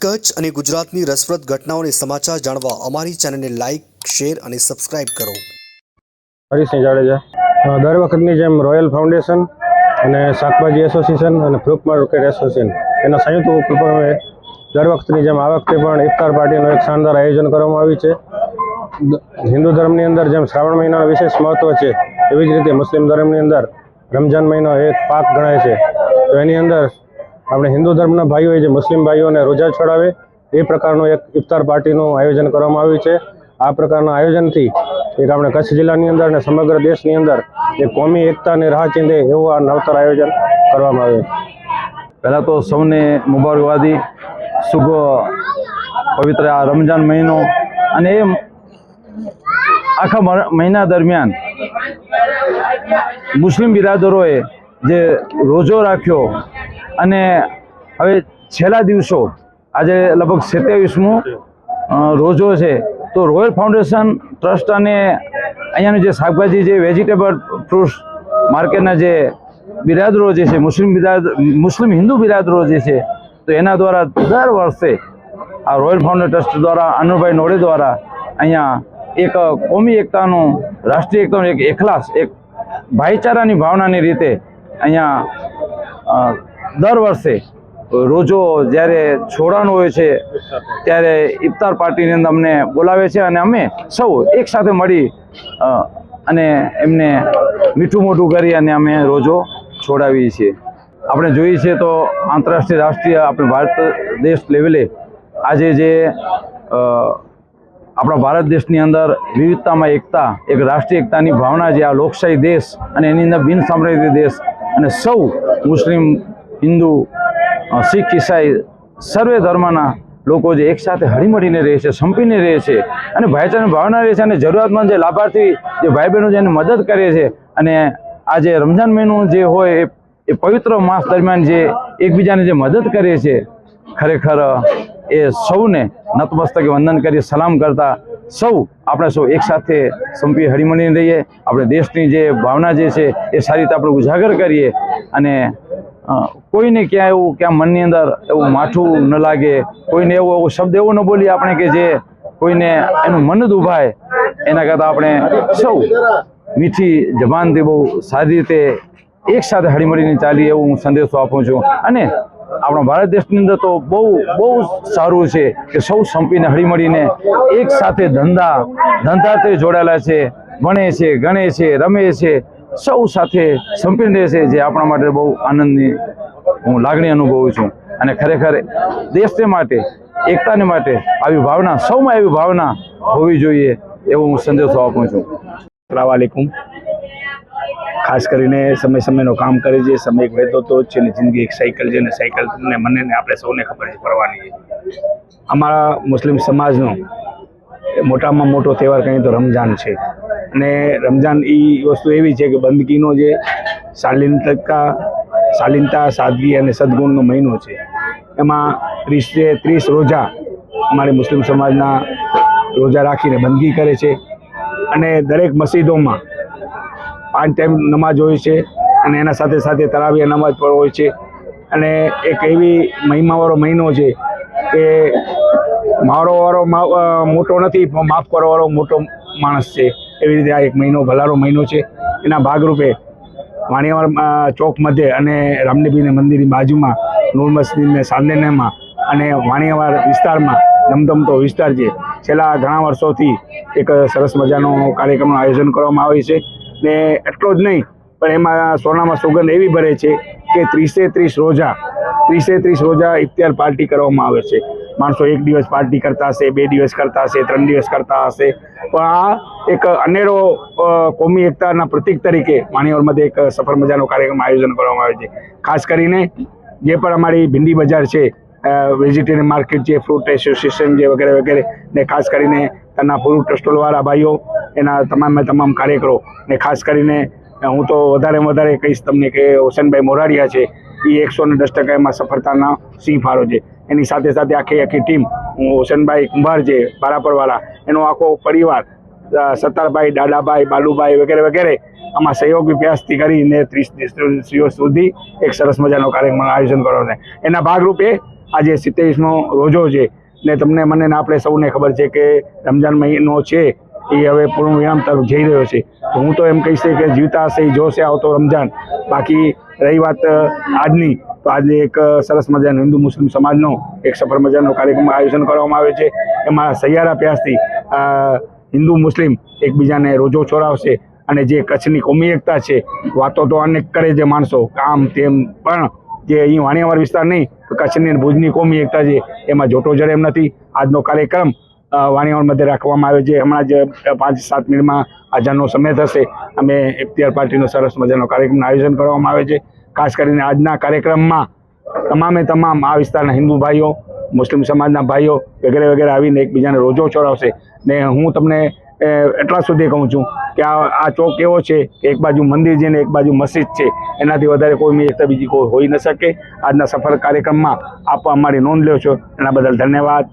કચ્છ અને ગુજરાતની રસપ્રદ ઘટનાઓને સમાચાર જાણવા અમારી ચેનલને લાઇક, શેર અને સબસ્ક્રાઇબ કરો. હરીસિંહ જાડેજા. દર વખતની જેમ રોયલ ફાઉન્ડેશન અને શાકભાજી એસોસિએશન અને ફ્રૂટ માર્કેટ એસોસિએશન એના સંયુક્ત ઉપક્રમે દર વખતની જેમ આ વખતે પણ ઇફતાર પાર્ટીનું એક શાનદાર આયોજન કરવામાં આવ્યું છે. હિન્દુ ધર્મની અંદર જેમ શ્રાવણ મહિનાનું વિશેષ મહત્વ છે, એવી જ રીતે મુસ્લિમ ધર્મની અંદર રમજાન મહિનો એક પાક ગણાય છે. તો એની અંદર આપણે હિન્દુ ધર્મના ભાઈઓએ જે મુસ્લિમ ભાઈઓને રોજા છોડાવે એ પ્રકારનું એક ઇફતાર પાર્ટીનું આયોજન કરવામાં આવ્યું છે. આ પ્રકારના આયોજનથી એક આપણે કચ્છ જિલ્લાની અંદર અને સમગ્ર દેશની અંદર એક કોમી એકતાની રાહ ચીંધે એવું આ નવતર આયોજન કરવામાં આવ્યું. પહેલાં તો સૌને મુબારકબાદી, શુભ પવિત્ર આ રમજાન મહિનો અને એ આખા મહિના દરમિયાન મુસ્લિમ બિરાદરોએ જે રોજો રાખ્યો અને હવે છેલ્લા દિવસો આજે લગભગ 27મું રોજો છે. તો રોયલ ફાઉન્ડેશન ટ્રસ્ટ અને અહીંયાનું જે શાકભાજી જે વેજીટેબલ ફ્રૂટ્સ માર્કેટના જે બિરાદરો જે છે, મુસ્લિમ હિન્દુ બિરાદરો જે છે, તો એના દ્વારા દર વર્ષે આ રોયલ ફાઉન્ડેશન ટ્રસ્ટ દ્વારા અનુભાઈ નોડે દ્વારા અહીંયા એક કોમી એકતાનું, રાષ્ટ્રીય એકતાનું એક એખલાસ, એક ભાઈચારાની ભાવનાની રીતે અહીંયા દર વર્ષે રોજો જ્યારે છોડવાનો હોય છે ત્યારે ઇફતાર પાર્ટીની અંદર અમને બોલાવે છે અને અમે સૌ એક સાથે મળી અને એમને મીઠું મોઢું કરી અને અમે રોજો છોડાવીએ છીએ. આપણે જોઈએ છીએ તો આંતરરાષ્ટ્રીય, રાષ્ટ્રીય, આપણે ભારત દેશ લેવલે આજે જે આપણા ભારત દેશની અંદર વિવિધતામાં એકતા, એક રાષ્ટ્રીય એકતાની ભાવના, જે આ લોકશાહી દેશ અને એની અંદર બિન સામ્રાજ્યવાદી દેશ અને સૌ મુસ્લિમ, હિન્દુ, શીખ, ઈસાઈ સર્વે ધર્મના લોકો જે એકસાથે હળીમળીને રહે છે, સંપીને રહે છે અને ભાઈચારાની ભાવના રહે છે અને જરૂરિયાતમંદ જે લાભાર્થી જે ભાઈ બહેનો જેને મદદ કરે છે અને આ જે રમજાન મહિનો જે હોય એ પવિત્ર માસ દરમિયાન જે એકબીજાને જે મદદ કરે છે, ખરેખર એ સૌને નતમસ્તકે વંદન કરી સલામ કરતા સૌ આપણે સૌ એકસાથે સંપી હળીમળીને રહીએ. આપણે દેશની જે ભાવના જે છે એ સારી રીતે આપણે ઉજાગર કરીએ અને કોઈને ક્યાં એવું, ક્યાં મનની અંદર એવું માઠું ન લાગે, કોઈને એવો શબ્દ એવો ન બોલીએ આપણે કે જે કોઈને એનું મન દુભાય. એના કરતાં આપણે સૌ મીઠી જબાનથી બહુ સારી રીતે એક સાથે હળીમળીને ચાલીએ એવું હું સંદેશો આપું છું. અને આપણા ભારત દેશની અંદર તો બહુ સારું છે કે સૌ સંપીને હળીમળીને એક સાથે ધંધાથી જોડાયેલા છે, ભણે છે, ગણે છે, રમે છે, સૌ સાથે સંપીને રહે છે, જે આપણા માટે બહુ આનંદની હું લાગણી અનુભવું છું. અને ખરેખર દેશને માટે, એકતાને માટે આવી ભાવના, સૌમાં એવી ભાવના હોવી જોઈએ એવો હું સંદેશો આપું છું. અસલામ વાલેકુમ. ખાસ કરીને સમયનું કામ કરે છે, સમય એક વહેતો તો જ છે ને જિંદગી એક સાયકલ છે ને સાયકલને મને ને આપણે સૌને ખબર છે પડવાની છે. અમારા મુસ્લિમ સમાજનો મોટામાં મોટો તહેવાર કહીએ તો રમજાન છે. અને રમજાન એ વસ્તુ એવી છે કે બંદગીનો જે શાલીનતા, સાદગી અને સદગુણનો મહિનો છે. એમાં 30 રોજા અમારી મુસ્લિમ સમાજના રોજા રાખીને બંદગી કરે છે અને દરેક મસ્જિદોમાં 5 ટાઈમ નમાજ હોય છે અને એના સાથે સાથે તરાવીહ નમાજ પણ હોય છે. અને એક એવી મહિમાવાળો મહિનો છે કે મારોવાળો મોટો નથી પણ માફ કરવાવાળો મોટો માણસ છે. એવી રીતે આ એક મહિનો ભલારો મહિનો છે. એના ભાગરૂપે વાણિયાવાડ ચોક મધ્યે અને રામદેવીને મંદિરની બાજુમાં નૂર મસ્જિદને સાંદેનેમાં અને વાણિયાવાડ વિસ્તારમાં ધમધમતો વિસ્તાર છે. છેલ્લા ઘણા વર્ષોથી એક સરસ મજાનો કાર્યક્રમનું આયોજન કરવામાં આવે છે. ને એટલો જ નહીં પણ એમાં સોનામાં સુગંધ એવી ભરે છે કે 30 રોજા ઇફતાર પાર્ટી કરવામાં આવે છે. માણસો 1 દિવસ પાર્ટી કરતા હશે, 2 દિવસ કરતા હશે, 3 દિવસ કરતા હશે, પણ આ એક અનેરો કોમી એકતાના પ્રતીક તરીકે વાણિયાવાડમાં એક સફળ મજાનો કાર્યક્રમ આયોજન કરવામાં આવે છે. ખાસ કરીને જે પણ અમારી ભીંડી બજાર છે, વેજીટેરિયન માર્કેટ છે, ફ્રૂટ એસોસિએશન છે, વગેરે વગેરે, ને ખાસ કરીને તેના ફ્રૂટ સ્ટોલવાળા ભાઈઓ, એના તમામ કાર્યકરો, ને ખાસ કરીને હું તો વધારે કહીશ તમને કે હુસેનભાઈ મોરારિયા છે, એ 110% એમાં સફળતાના સિંહ ફાળો છે. એની સાથે સાથે આખી ટીમ, હુસેનભાઈ કુંભાર છે બારાપરવાળા, એનો આખો પરિવાર, સત્તારભાઈ, દાદાભાઈ, બાલુભાઈ વગેરે વગેરે આમાં સહયોગી પ્રયાસથી કરીને 30 દિવસ સુધી એક સરસ મજાનો કાર્યક્રમનું આયોજન કરવાનો છે. એના ભાગરૂપે આજે 27મો રોજો છે ને તમને મને ને આપણે સૌને ખબર છે કે રમજાન મહિનો છે એ હવે પૂર્ણ વિરામ તરફ જઈ રહ્યો છે. તો હું તો એમ કહીશ કે જીવતા હશે એ જોશે આવતો રમજાન. બાકી રહી વાત આજની, તો આજે એક સરસ મજાનો હિન્દુ મુસ્લિમ સમાજનો એક સફળ મજાનો કાર્યક્રમ આયોજન કરવામાં આવે છે. એમાં સહિયારા પ્યાસથી હિન્દુ મુસ્લિમ એકબીજાને રોજો છોડાવશે અને જે કચ્છની કોમી એકતા છે, વાતો તો અનેક કરે છે માણસો આમ તેમ, પણ જે અહીં વાણિયાવાડ વિસ્તાર નહીં તો કચ્છની અને ભુજની કોમી એકતા છે એમાં જોટો જડે એમ નથી. આજનો કાર્યક્રમ વાણિયાવાડ મધ્યે રાખવામાં આવે છે. હમણાં જ 5-7 મિનિટમાં આઝાનનો સમય થશે. અમે ઇફ્તિયાર પાર્ટીનો સરસ મજાનો કાર્યક્રમનું આયોજન કરવામાં આવે છે. ખાસ કરીને આજના કાર્યક્રમમાં તમામ આ વિસ્તારના હિન્દુ ભાઈઓ, મુસ્લિમ સમાજના ભાઈઓ વગેરે વગેરે આવીને એકબીજાને રોજો છોડાવશે. ને હું તમને એટલા સુધી કહું છું કે આ ચોક એવો છે કે એક બાજુ મંદિર છે ને એક બાજુ મસ્જિદ છે, એનાથી વધારે કોઈ એકતા બીજી કોઈ હોઈ ન શકે. આજના સફળ કાર્યક્રમમાં આપ અમારી નોંધ લ્યો છો એના બદલ ધન્યવાદ.